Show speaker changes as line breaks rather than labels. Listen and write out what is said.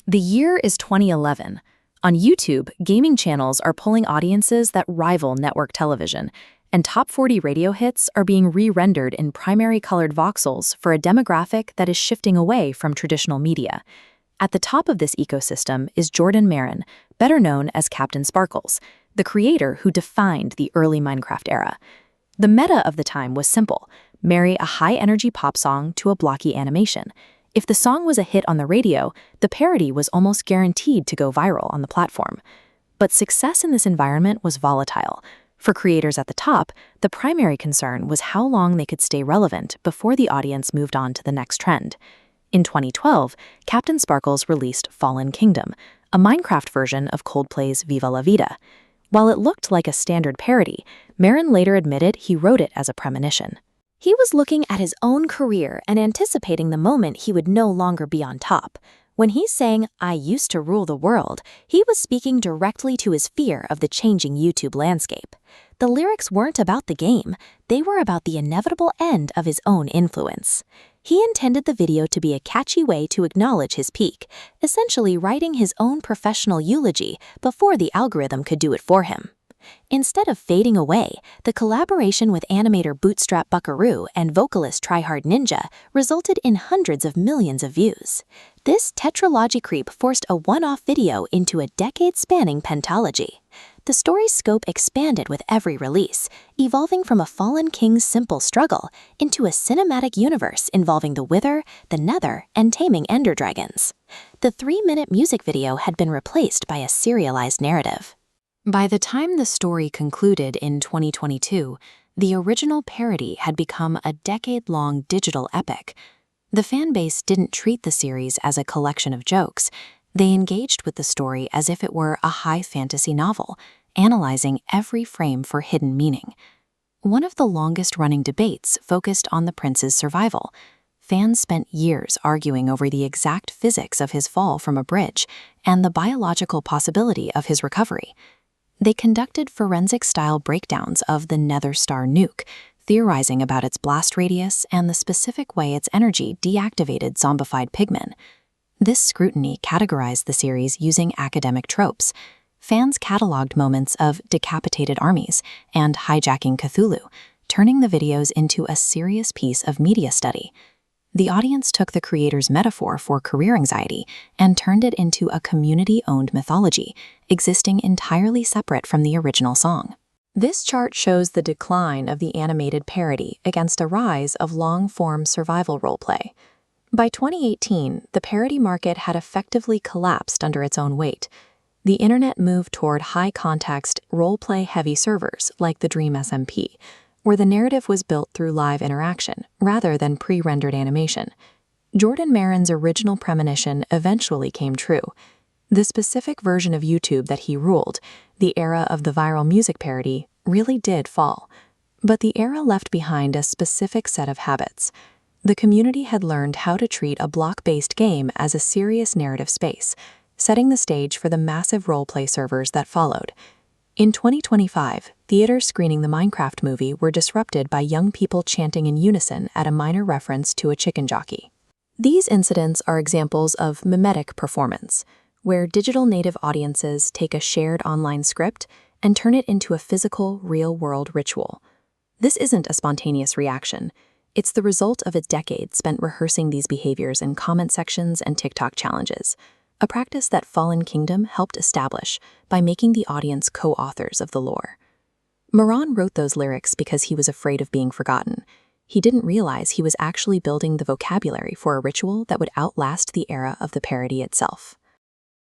The year is 2011. On YouTube, gaming channels are pulling audiences that rival network television, and top 40 radio hits are being re-rendered in primary colored voxels for a demographic that is shifting away from traditional media. At the top of this ecosystem is Jordan Marin, better known as CaptainSparklez, the creator who defined the early Minecraft era. The meta of the time was simple: marry a high-energy pop song to a blocky animation. If the song was a hit on the radio, the parody was almost guaranteed to go viral on the platform. But success in this environment was volatile. For creators at the top, the primary concern was how long they could stay relevant before the audience moved on to the next trend. In 2012, CaptainSparklez released Fallen Kingdom, a Minecraft version of Coldplay's Viva La Vida. While it looked like a standard parody, Marin later admitted he wrote it as a premonition. He was looking at his own career and anticipating the moment he would no longer be on top. When he sang, "I used to rule the world," he was speaking directly to his fear of the changing YouTube landscape. The lyrics weren't about the game, they were about the inevitable end of his own influence. He intended the video to be a catchy way to acknowledge his peak, essentially writing his own professional eulogy before the algorithm could do it for him. Instead of fading away, the collaboration with animator Bootstrap Buckaroo and vocalist Tryhard Ninja resulted in hundreds of millions of views. This tetralogy creep forced a one-off video into a decade-spanning pentalogy. The story's scope expanded with every release, evolving from a fallen king's simple struggle into a cinematic universe involving the Wither, the Nether, and taming ender dragons. The 3-minute music video had been replaced by a serialized narrative. By the time the story concluded in 2022, the original parody had become a decade-long digital epic. The fanbase didn't treat the series as a collection of jokes. They engaged with the story as if it were a high fantasy novel, analyzing every frame for hidden meaning. One of the longest-running debates focused on the prince's survival. Fans spent years arguing over the exact physics of his fall from a bridge and the biological possibility of his recovery. They conducted forensic-style breakdowns of the Nether Star nuke, theorizing about its blast radius and the specific way its energy deactivated zombified pigmen. This scrutiny categorized the series using academic tropes. Fans cataloged moments of decapitated armies and hijacking Cthulhu, turning the videos into a serious piece of media study. The audience took the creator's metaphor for career anxiety and turned it into a community-owned mythology, existing entirely separate from the original song. This chart shows the decline of the animated parody against a rise of long-form survival roleplay. By 2018, the parody market had effectively collapsed under its own weight. The internet moved toward high-context, role-play-heavy servers like the Dream SMP, where the narrative was built through live interaction rather than pre-rendered animation. Jordan Marin's original premonition eventually came true. The specific version of YouTube that he ruled, the era of the viral music parody, really did fall. But the era left behind a specific set of habits. The community had learned how to treat a block-based game as a serious narrative space, setting the stage for the massive role-play servers that followed. In 2025, theaters screening the Minecraft movie were disrupted by young people chanting in unison at a minor reference to a chicken jockey. These incidents are examples of mimetic performance, where digital native audiences take a shared online script and turn it into a physical, real-world ritual. This isn't a spontaneous reaction. It's the result of a decade spent rehearsing these behaviors in comment sections and TikTok challenges, a practice that Fallen Kingdom helped establish by making the audience co-authors of the lore. Marin wrote those lyrics because he was afraid of being forgotten. He didn't realize he was actually building the vocabulary for a ritual that would outlast the era of the parody itself.